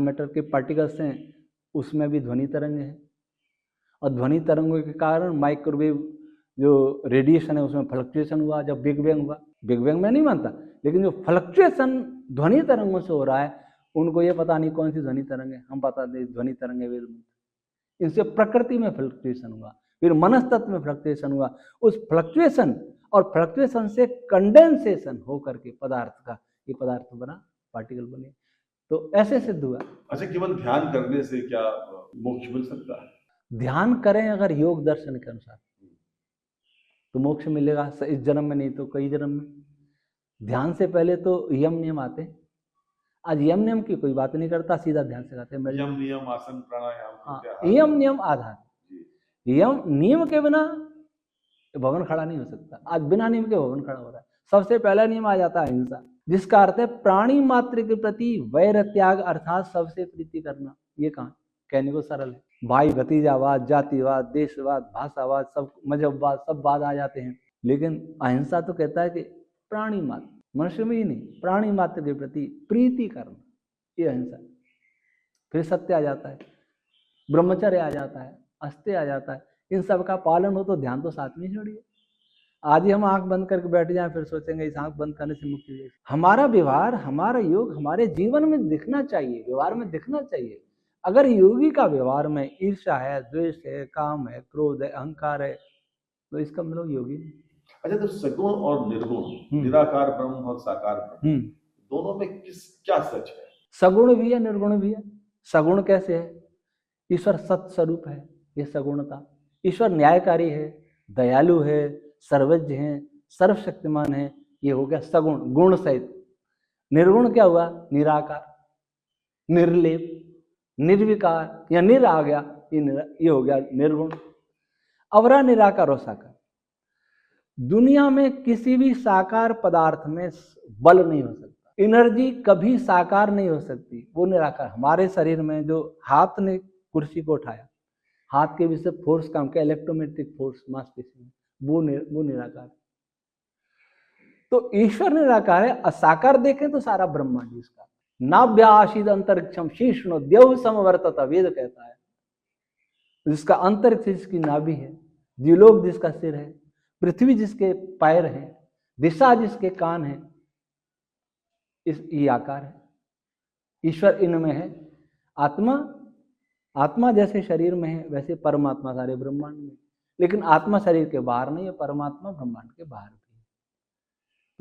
मैटर के पार्टिकल्स हैं, उसमें भी ध्वनि तरंग है, और ध्वनि तरंगों के कारण माइक्रोवेव जो रेडिएशन है उसमें फ्लक्चुएशन हुआ जब बिग बैंग हुआ। बिग बैंग में नहीं मानता, लेकिन जो फ्लक्चुएशन ध्वनि तरंगों से हो रहा है, उनको ये पता नहीं कौन सी ध्वनि तरंग है। हम बता दें ध्वनि तरंग है वेद मंत्र। इनसे प्रकृति में फ्लक्चुएशन हुआ, फिर मनस्तत्व में फ्लक्चुएशन हुआ। उस फ्लक्चुएशन और फ्लक्चुएशन से कंडेंसेशन हो करके पदार्थ का ये पदार्थ बना, पार्टिकल बने। तो ऐसे सिद्ध हुआ। अच्छा, केवल ध्यान करने से क्या मोक्ष मिल सकता है? ध्यान करें अगर योग दर्शन के अनुसार तो मोक्ष मिलेगा, इस जन्म में नहीं तो कई जन्म में। ध्यान से पहले तो यम नियम आते हैं। आज यम नियम की कोई बात नहीं करता, सीधा ध्यान से करते हैं। यम नियम, आसन, प्राणायाम, हाँ, प्रत्याहार। यम नियम आधार। यम नियम के बिना भवन खड़ा नहीं हो सकता। आज बिना नियम के भवन खड़ा हो रहा है। सबसे पहला नियम आ जाता है अहिंसा, जिसका अर्थ है प्राणी मात्र के प्रति वैर त्याग, अर्थात सबसे प्रीति करना। ये कहाँ, कहने को सरल है। भाई भतीजावाद, जातिवाद, देशवाद, भाषावाद, सब मजहबवाद, सब वाद आ जाते हैं, लेकिन अहिंसा तो कहता है कि प्राणी मात्र, मनुष्य में ही नहीं, प्राणी मात्र के प्रति प्रीति करना, ये अहिंसा। फिर सत्य आ जाता है, ब्रह्मचर्य आ जाता है, अस्त्य आ जाता है। इन सब का पालन हो तो ध्यान तो साथ में छोड़िए। आज ही हम आंख बंद करके बैठ जाएं, फिर सोचेंगे इस आंख बंद करने से मुक्ति मिलेगी। हमारा व्यवहार, हमारा योग हमारे जीवन में दिखना चाहिए, व्यवहार में दिखना चाहिए। अगर योगी का व्यवहार में ईर्ष्या है, द्वेष है, काम है, क्रोध है, अहंकार है, तो इसका मतलब योगी नहीं। अच्छा, तो सगुण और निर्गुण, निराकार ब्रह्म और साकार ब्रह्म, दोनों में क्या सच है? सगुण भी है, निर्गुण भी है। सगुण कैसे है? ईश्वर सत्स्वरूप है, ये सगुणता। ईश्वर न्यायकारी है, दयालु है, सर्वज्ञ है, सर्वशक्तिमान है, ये हो गया सगुण, गुण सहित। निर्गुण क्या हुआ? निराकार, निर्लेप, निर्विकार या निर आ गया, ये हो गया निर्गुण। अवरा, निराकार और साकार। दुनिया में किसी भी साकार पदार्थ में बल नहीं हो सकता, एनर्जी कभी साकार नहीं हो सकती, वो निराकार। हमारे शरीर में जो हाथ ने कुर्सी को उठाया, हाथ के विषय फोर्स काम किया, इलेक्ट्रोमैग्नेटिक फोर्स मांसपेशी में, वो निराकार। तो ईश्वर निराकार है। असाकार देखें तो सारा ब्रह्मांड जिसका नाभ्याशीद अंतरिक्षम शीर्षणो देव समवर्तत, वेद कहता है। जिसका अंतरिक्ष जिसकी नाभि है, द्युलोक जिसका सिर है, पृथ्वी जिसके पैर हैं, दिशा जिसके कान हैं, ये आकार है। ईश्वर इनमें है। आत्मा जैसे शरीर में है, वैसे परमात्मा सारे ब्रह्मांड में। लेकिन आत्मा शरीर के बाहर नहीं है, परमात्मा ब्रह्मांड के बाहर भी है।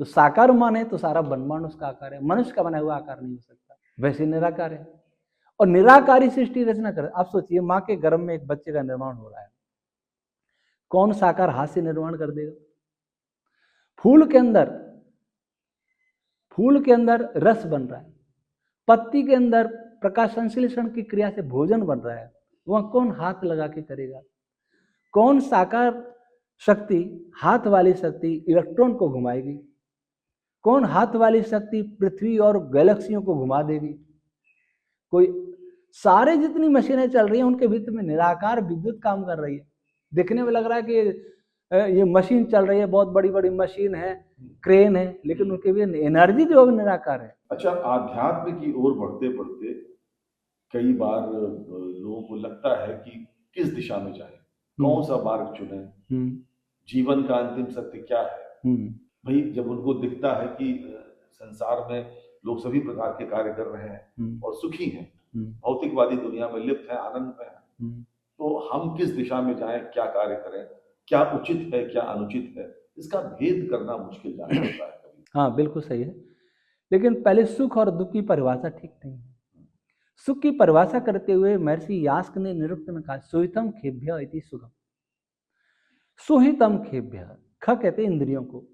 तो साकार माने तो सारा ब्रह्मांड उसका आकार है, मनुष्य का बना हुआ आकार नहीं हो सकता। वैसे निराकार है और निराकारी सृष्टि रचना कर। आप सोचिए, माँ के गर्भ में एक बच्चे का निर्माण हो रहा है, कौन साकार हाथ से निर्माण कर देगा? फूल के अंदर रस बन रहा है, पत्ती के अंदर प्रकाश संश्लेषण की क्रिया से भोजन बन रहा है, वह कौन हाथ लगा के करेगा? कौन साकार शक्ति, हाथ वाली शक्ति इलेक्ट्रॉन को घुमाएगी? कौन हाथ वाली शक्ति पृथ्वी और गैलेक्सियों को घुमा देगी? कोई, सारे जितनी मशीनें चल रही हैं उनके भीतर में निराकार विद्युत काम कर रही है। देखने में लग रहा है कि ये मशीन चल रही है, बहुत बड़ी बड़ी मशीन है, क्रेन है, लेकिन उनके भी एनर्जी जो है निराकार है। अच्छा, आध्यात्म की ओर बढ़ते बढ़ते कई बार लोगों को लगता है कि किस दिशा में जाए, कौन सा मार्ग चुने, जीवन का अंतिम सत्य क्या है। भाई, जब उनको दिखता है कि संसार में लोग सभी प्रकार के कार्य कर रहे हैं और सुखी हैं, भौतिकवादी दुनिया में लिप्त हैं, आनंद में हैं, तो हम किस दिशा में जाएं, क्या कार्य करें, क्या उचित है, क्या अनुचित है, इसका भेद करना मुश्किल जाने होता है कभी। हाँ, बिल्कुल सही है। लेकिन पहले सुख और दुख की परिभाषा ठीक नहीं है। सुख की परिभाषा करते हुए महर्षि यास्क ने निरुक्त में कहा, सुहितम खेभ्य इति सुखम। सुहितम खेभ्य, ख कहते इंद्रियों को,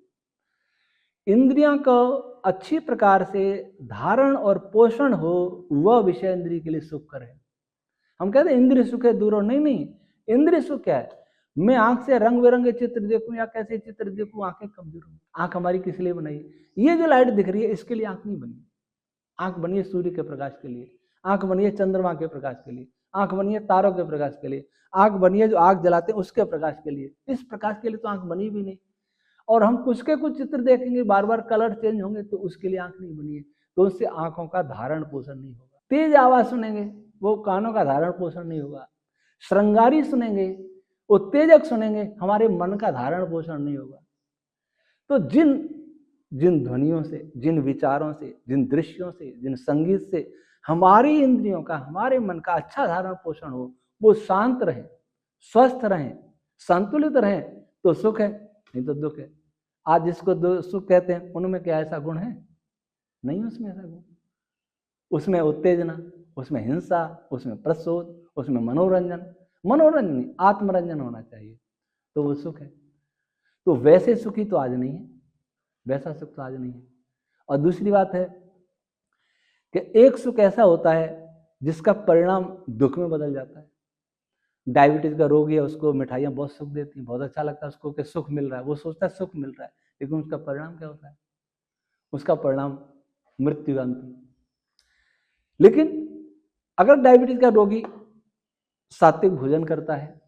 इंद्रियों का अच्छी प्रकार से धारण और पोषण हो, वह विषय इंद्रिय के लिए सुखकर है। हम कहते हैं इंद्रिय सुख है दूर, नहीं नहीं, इंद्रिय सुख क्या है? मैं आंख से रंग बिरंगे चित्र देखूं या कैसे चित्र देखूं, आंखें कमजोर हों। आंख हमारी किस लिए बनाई? ये जो लाइट दिख रही है इसके लिए आंख नहीं बनी। आंख बनी है सूर्य के प्रकाश के लिए, आंख बनी है चंद्रमा के प्रकाश के लिए, आंख बनी है तारों के प्रकाश के लिए, आंख बनी है जो आग जलाते हैं उसके प्रकाश के लिए। इस प्रकाश के लिए तो आंख बनी भी नहीं। और हम कुछ के कुछ चित्र देखेंगे, बार बार कलर चेंज होंगे, तो उसके लिए आंख नहीं बनी है। तो उससे आंखों का धारण पोषण नहीं होगा। तेज आवाज सुनेंगे, वो कानों का धारण पोषण नहीं होगा। श्रृंगारी सुनेंगे, उत्तेजक सुनेंगे, हमारे मन का धारण पोषण नहीं होगा। तो जिन जिन ध्वनियों से, जिन विचारों से, जिन दृश्यों से, जिन संगीत से हमारी इंद्रियों का, हमारे मन का अच्छा धारण पोषण हो, वो शांत रहें, स्वस्थ रहें, संतुलित रहें, तो सुख है, नहीं तो दुख है। आज जिसको सुख कहते हैं उनमें क्या ऐसा गुण है? नहीं, उसमें ऐसा गुण। उसमें उत्तेजना, उसमें हिंसा, उसमें प्रसोद, उसमें मनोरंजन, मनोरंजन नहीं, आत्मरंजन होना चाहिए, तो वो सुख है। तो वैसे सुखी तो आज नहीं है, वैसा सुख तो आज नहीं है। और दूसरी बात है कि एक सुख ऐसा होता है जिसका परिणाम दुख में बदल जाता है। डायबिटीज का रोगी है, उसको मिठाइयाँ बहुत सुख देती हैं, बहुत अच्छा लगता है उसको कि सुख मिल रहा है, वो सोचता है सुख मिल रहा है, लेकिन उसका परिणाम क्या होता है? उसका परिणाम मृत्यु का अंत। लेकिन अगर डायबिटीज का रोगी सात्विक भोजन करता है,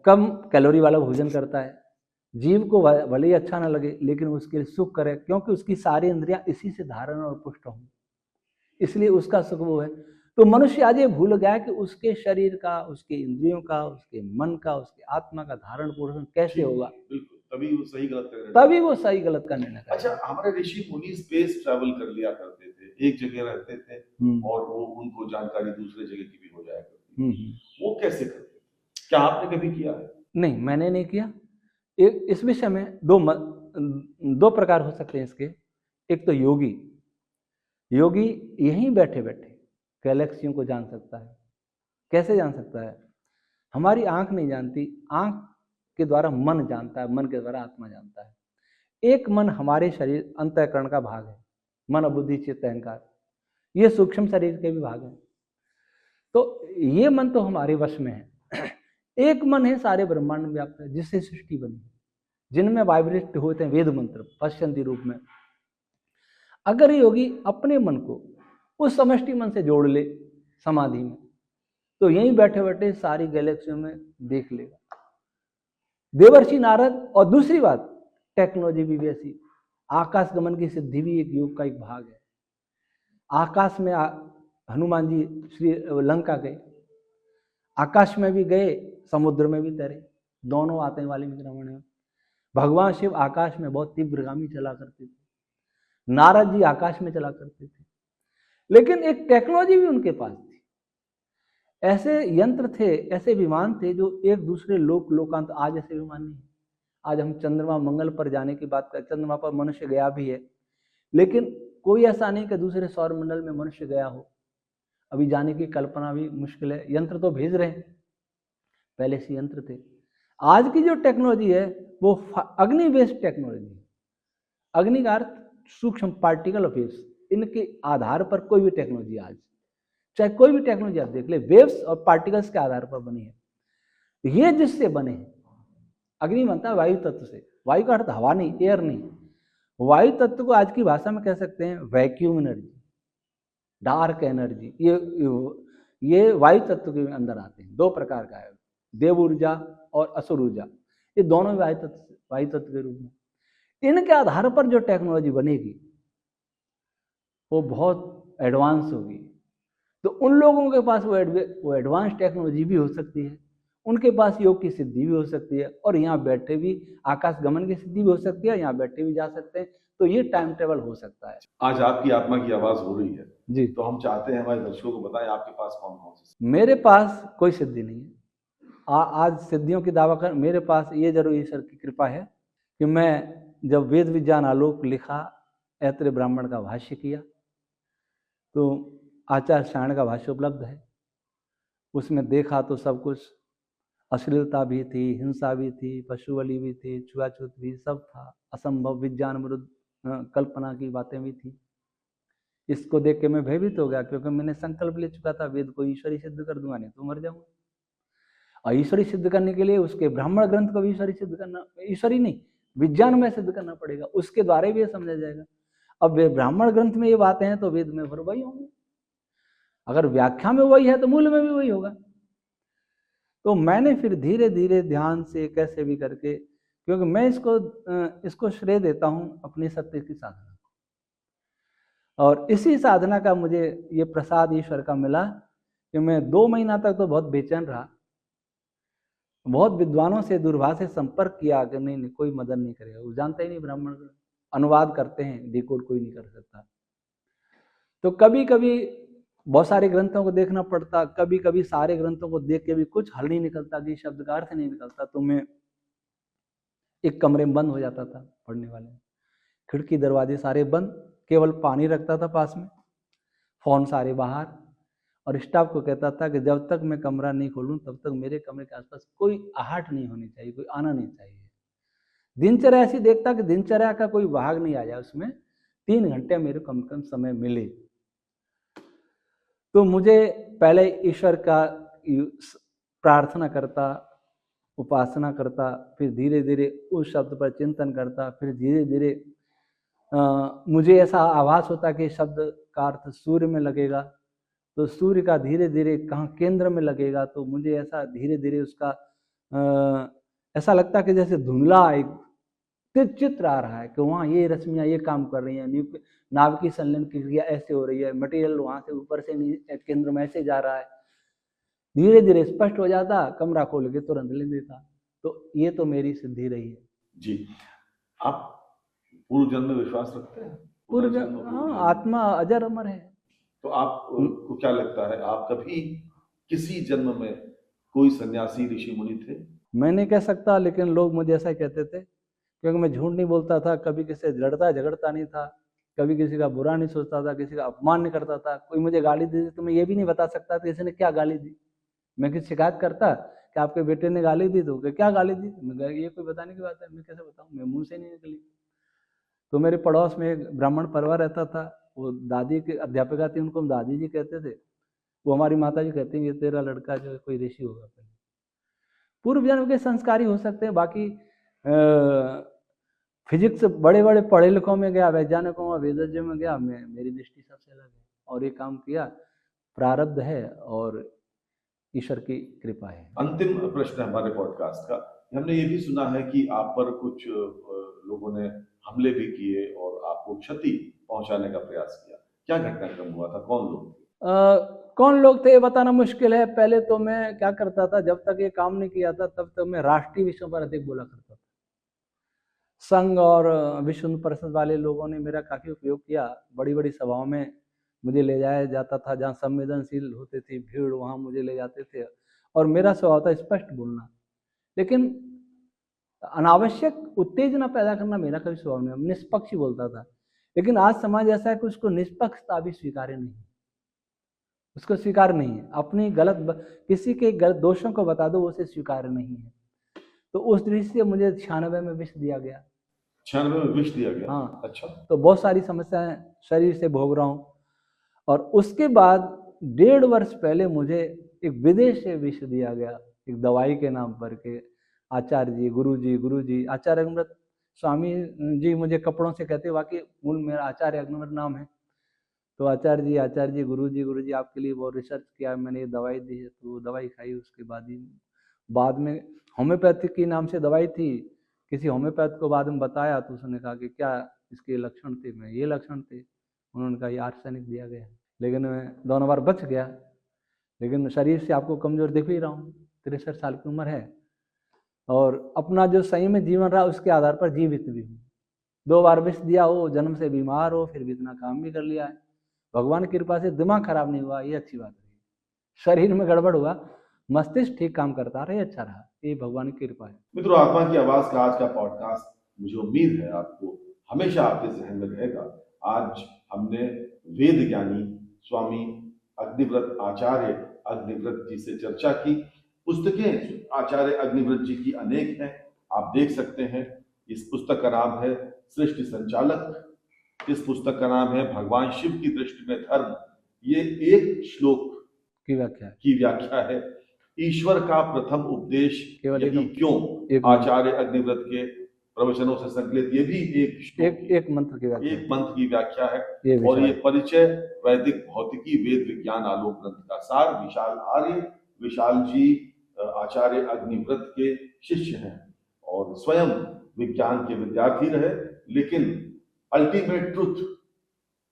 कम कैलोरी वाला भोजन करता है, जीव को भले ही अच्छा ना लगे लेकिन उसके लिए सुख करे, क्योंकि उसकी सारी इंद्रियां इसी से धारण और पुष्ट हों, इसलिए उसका सुख वो है। तो मनुष्य आज ये भूल गया कि उसके शरीर का, उसके इंद्रियों का, उसके मन का, उसके आत्मा का धारण पोषण कैसे होगा, बिल्कुल, तभी वो सही गलत का निर्णय तभी वो सही गलत का निर्णय करेगा। अच्छा, हमारे ऋषि मुनि स्पेस ट्रैवल कर लिया करते थे, एक जगह रहते थे और वो उनको जानकारी दूसरे जगह की भी हो जाया करती थी। वो कैसे करते थे? क्या आपने कभी किया है? नहीं, मैंने नहीं किया। इस विषय में दो प्रकार हो सकते हैं इसके। एक तो योगी, योगी यहीं बैठे बैठे गैलेक्सियों को जान सकता है। कैसे जान सकता है? हमारी आंख नहीं जानती, आंख के द्वारा मन जानता है, मन के द्वारा आत्मा जानता है। एक मन हमारे शरीर अंतःकरण का भाग है, मन, बुद्धि, चित्त, अहंकार, ये सूक्ष्म शरीर के भी भाग हैं। तो ये मन तो हमारे वश में है। एक मन है सारे ब्रह्मांड में व्याप्त है, जिससे सृष्टि बनी, जिनमें वाइब्रेट होते हैं वेद मंत्र पश्चंती रूप में। अगर योगी अपने मन को उस समष्टि मन से जोड़ ले समाधि में, तो यहीं बैठे बैठे सारी गैलेक्सियों में देख लेगा। देवर्षि नारद, और दूसरी बात टेक्नोलॉजी भी वैसी, आकाश गमन की सिद्धि भी एक योग का एक भाग है। आकाश में हनुमान जी श्री लंका गए, आकाश में भी गए, समुद्र में भी तैरे, दोनों आते वाले विक्रमण में। भगवान शिव आकाश में बहुत तीव्रगामी चला करते थे, नारद जी आकाश में चला करते थे, लेकिन एक टेक्नोलॉजी भी उनके पास थी। ऐसे यंत्र थे, ऐसे विमान थे जो एक दूसरे लोकांत। आज ऐसे विमान नहीं। आज हम चंद्रमा मंगल पर जाने की बात करें, चंद्रमा पर मनुष्य गया भी है, लेकिन कोई ऐसा नहीं कि दूसरे सौर मंडल में मनुष्य गया हो। अभी जाने की कल्पना भी मुश्किल है। यंत्र तो भेज रहे हैं, पहले से यंत्र थे। आज की जो टेक्नोलॉजी है वो अग्नि बेस्ड टेक्नोलॉजी है। अग्नि का अर्थ सूक्ष्म पार्टिकल ऑफ वेव्स, इनके आधार पर कोई भी टेक्नोलॉजी, आज चाहे कोई भी टेक्नोलॉजी आप देख ले, वेव्स और पार्टिकल्स के आधार पर बनी है। ये जिससे बने हैं, अग्नि बनता है वायु तत्व से। वायु का अर्थ हवा नहीं, एयर नहीं। वायु तत्व को आज की भाषा में कह सकते हैं वैक्यूम एनर्जी, डार्क एनर्जी। ये वायु तत्व के अंदर आते हैं। दो प्रकार का है, देव ऊर्जा और असुर ऊर्जा, ये दोनों वायु तत्व के रूप में। इनके आधार पर जो टेक्नोलॉजी बनेगी वो बहुत एडवांस होगी। तो उन लोगों के पास वो एडवांस टेक्नोलॉजी भी हो सकती है, उनके पास योग की सिद्धि भी हो सकती है, और यहाँ बैठे भी आकाश गमन की सिद्धि भी हो सकती है, यहाँ बैठे भी जा सकते हैं। तो ये टाइम टेबल हो सकता है। आज आपकी आत्मा की आवाज हो रही है जी, तो हम चाहते हैं हमारे दर्शकों को बताएं आपके पास कौन कौन सी। मेरे पास कोई सिद्धि नहीं है। आज सिद्धियों की दावा कर, मेरे पास ये जरूर ईश्वर की कृपा है कि मैं जब वेद विज्ञान आलोक लिखा, ऐत्रेय ब्राह्मण का भाष्य किया, तो आचार्य सायण का भाष्य उपलब्ध है, उसमें देखा तो सब कुछ अश्लीलता भी थी, हिंसा भी थी, पशु बलि भी थी, छुआछूत भी, सब था। असंभव विज्ञान विरुद्ध कल्पना की बातें भी थी। इसको देख के मैं भयभीत हो गया, क्योंकि मैंने संकल्प ले चुका था वेद को ईश्वरी सिद्ध कर दूंगा, नहीं तो मर जाऊंगा। और ईश्वरी सिद्ध करने के लिए उसके ब्राह्मण ग्रंथ को भी ईश्वरी सिद्ध करना, ईश्वरी नहीं विज्ञान में सिद्ध करना पड़ेगा, उसके द्वारा भी ये समझा जाएगा। अब ब्राह्मण ग्रंथ में ये बातें हैं तो वेद में फिर वही होंगे, अगर व्याख्या में वही है तो मूल में भी वही होगा। तो मैंने फिर धीरे धीरे ध्यान से कैसे भी करके, क्योंकि मैं इसको श्रेय देता हूँ अपनी सत्य की साधना को, और इसी साधना का मुझे ये प्रसाद ईश्वर का मिला कि मैं 2 महीना तक तो बहुत बेचैन रहा, बहुत विद्वानों से दूरभाष से संपर्क किया कि नहीं कोई मदद नहीं करेगा, वो जानते ही नहीं, ब्राह्मण अनुवाद करते हैं, डिकोड कोई नहीं कर सकता। तो कभी कभी बहुत सारे ग्रंथों को देखना पड़ता, कभी कभी सारे ग्रंथों को देख के भी कुछ हल नहीं निकलता, कि शब्द का अर्थ नहीं निकलता, तो मैं एक कमरे में बंद हो जाता था पढ़ने वाले, खिड़की दरवाजे सारे बंद, केवल पानी रखता था पास में, फोन सारे बाहर, और स्टाफ को कहता था कि जब तक मैं कमरा नहीं खोलूं तब तक मेरे कमरे के आसपास कोई आहट नहीं होनी चाहिए, कोई आना नहीं चाहिए। दिनचर्या ऐसी देखता कि दिनचर्या का कोई भाग नहीं आ जाए, उसमें 3 घंटे मेरे कम से कम समय मिले। तो मुझे पहले ईश्वर का प्रार्थना करता, उपासना करता, फिर धीरे धीरे उस शब्द पर चिंतन करता, फिर धीरे धीरे मुझे ऐसा आभास होता कि शब्द का अर्थ सूर्य में लगेगा, तो सूर्य का धीरे धीरे कहाँ केंद्र में लगेगा, तो मुझे ऐसा धीरे धीरे उसका ऐसा लगता कि जैसे धुंधला एक चित्र आ रहा है कि वहाँ ये रश्मियाँ ये काम कर रही हैं, नाभ की संलयन क्रिया ऐसे हो रही है, मटेरियल वहाँ से ऊपर से केंद्र में ऐसे जा रहा है, धीरे धीरे स्पष्ट हो जाता, कमरा खोल के तुरंत ले लेता। तो ये तो मेरी सिद्धि रही है जी। आप पूर्व जन्म में विश्वास रखते हैं? पूर्व, हाँ, आत्मा अजर अमर है। तो आपको क्या लगता है, आप कभी किसी जन्म में कोई सन्यासी ऋषि मुनि थे? मैं नहीं कह सकता, लेकिन लोग मुझे ऐसा कहते थे, क्योंकि मैं झूठ नहीं बोलता था, कभी किसी से लड़ता झगड़ता नहीं था, कभी किसी का बुरा नहीं सोचता था, किसी का अपमान नहीं करता था। कोई मुझे गाली दी तो मैं ये भी नहीं बता सकता कि किसी ने क्या गाली दी। मैं किसी शिकायत करता कि आपके बेटे ने गाली दी, तो क्या गाली दी, मैं ये कोई बताने की बात है, मैं कैसे बताऊँ, मैं मुंह से नहीं निकली। तो मेरे पड़ोस में एक ब्राह्मण परिवार रहता था, वो दादी की अध्यापिका थी, उनको हम दादी जी कहते थे। वो हमारी माता जी कहती हैं ये तेरा लड़का जो है कोई ऋषि होगा। पूर्व जन्म के संस्कारी हो सकते हैं। बाकी फिजिक्स बड़े बड़े पढ़े लिखों में गया, वैज्ञानिकों में, वेदज्ञ में गया, मेरी दृष्टि सबसे अलग है, और ये काम किया, प्रारब्ध है और ईश्वर की कृपा है। अंतिम प्रश्न हमारे पॉडकास्ट का, हमने ये भी सुना है कि आप पर कुछ लोगों ने हमले भी किए और आपको क्षति पहुंचाने का प्रयास किया, क्या घटनाक्रम हुआ था, कौन लोग थे? कौन लोग थे ये बताना मुश्किल है। पहले तो मैं क्या करता था, जब तक ये काम नहीं किया था तब तक मैं राष्ट्रीय विषयों पर अधिक बोला करता था। संघ और विश्व हिंदू परिषद वाले लोगों ने मेरा काफी उपयोग किया, बड़ी बड़ी सभाओं में मुझे ले जाया जाता था, जहाँ संवेदनशील होते थे भीड़, वहाँ मुझे ले जाते थे, और मेरा स्वभाव था स्पष्ट बोलना, लेकिन अनावश्यक उत्तेजना पैदा करना मेरा कभी स्वभाव नहीं, निष्पक्ष ही बोलता था। लेकिन आज समाज ऐसा है कि उसको निष्पक्षता भी स्वीकार्य नहीं, उसको स्वीकार नहीं है। अपनी किसी के गलत दोषों को बता दो, उसे स्वीकार नहीं है। तो उस दृष्टि से मुझे 96 में विष दिया गया। 96 में विष दिया गया? हाँ। अच्छा। तो बहुत सारी समस्याएं शरीर से भोग रहा हूँ, और उसके बाद 1.5 वर्ष पहले मुझे एक विदेश से विष दिया गया, एक दवाई के नाम पर के आचार्य जी, गुरु जी, आचार्य अग्निव्रत स्वामी जी मुझे कपड़ों से कहते, वाकई मूल मेरा आचार्य अग्निव्रत नाम है। तो आचार्य जी, गुरु जी आपके लिए वो रिसर्च किया, मैंने ये दवाई दी है, तो वो दवाई खाई। उसके बाद में होम्योपैथिक के नाम से दवाई थी, किसी होम्योपैथ को बाद में बताया तो उसने कहा कि क्या इसके लक्षण थे, मैं ये लक्षण थे, उन्होंने कहा ये आर्सेनिक दिया गया। लेकिन मैं दोनों बार बच गया, लेकिन शरीर से आपको कमजोर दिख ही रहा हूँ, 63 साल की उम्र है, और अपना जो सही में जीवन रहा उसके आधार पर जीवित भी हूँ। 2 बार विष दिया हो, जन्म से बीमार हो, फिर भी इतना काम भी कर लिया है। भगवान की कृपा से दिमाग खराब नहीं हुआ, ये अच्छी बात रही। शरीर में गड़बड़ हुआ, मस्तिष्क ठीक काम करता रहा, अच्छा रहा, ये भगवान की कृपा है। मित्रों, आत्मा की आवाज का आज का पॉडकास्ट मुझे उम्मीद है आपको हमेशा आपके जहन में रहेगा। आज हमने वेद ज्ञानी स्वामी अग्निव्रत, आचार्य अग्निव्रत जी से चर्चा की। पुस्तकें आचार्य अग्निव्रत जी की अनेक हैं, आप देख सकते हैं। इस पुस्तक का नाम है सृष्टि संचालक। इस पुस्तक का नाम है भगवान शिव की दृष्टि में धर्म। ये एक श्लोक की व्याख्या है। की व्याख्या है। ईश्वर का प्रथम उपदेश केवल यही एक- क्यों, एक- आचार्य अग्निव्रत के प्रवचनों से संकलित ये भी एक श्लोक एक मंत्र की व्याख्या एक मंत्र की व्याख्या है। ये और ये विशाल परिचय वैदिक भौतिकी वेद विज्ञान आलोक ग्रंथ का सार। विशाल आर्य, विशाल जी आचार्य अग्निव्रत के शिष्य हैं और स्वयं विज्ञान के विद्यार्थी रहे, लेकिन अल्टीमेट ट्रुथ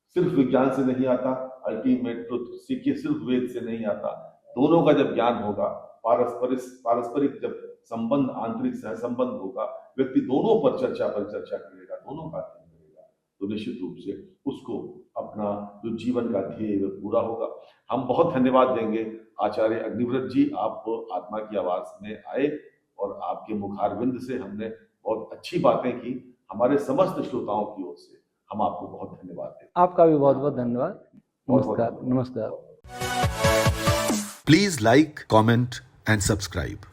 सिर्फ विज्ञान से नहीं आता, अल्टीमेट ट्रुथ सीखिए सिर्फ वेद से नहीं आता। दोनों का जब ज्ञान होगा, पारस्परिक जब संबंध, आंतरिक सह संबंध होगा, व्यक्ति दोनों पर चर्चा करेगा, दोनों का अध्ययन करेगा, तो निश्चित रूप से उसको अपना जो जीवन का ध्येय वह पूरा होगा। हम बहुत धन्यवाद देंगे आचार्य अग्निव्रत जी, आप आत्मा की आवाज में आए और आपके मुखारविंद से हमने बहुत अच्छी बातें की। हमारे समस्त श्रोताओं की ओर से हम आपको बहुत धन्यवाद देते हैं। आपका भी बहुत बहुत धन्यवाद। बहुत-बहुत नमस्कार। धन्यवाद। नमस्कार। Please like, comment, and subscribe.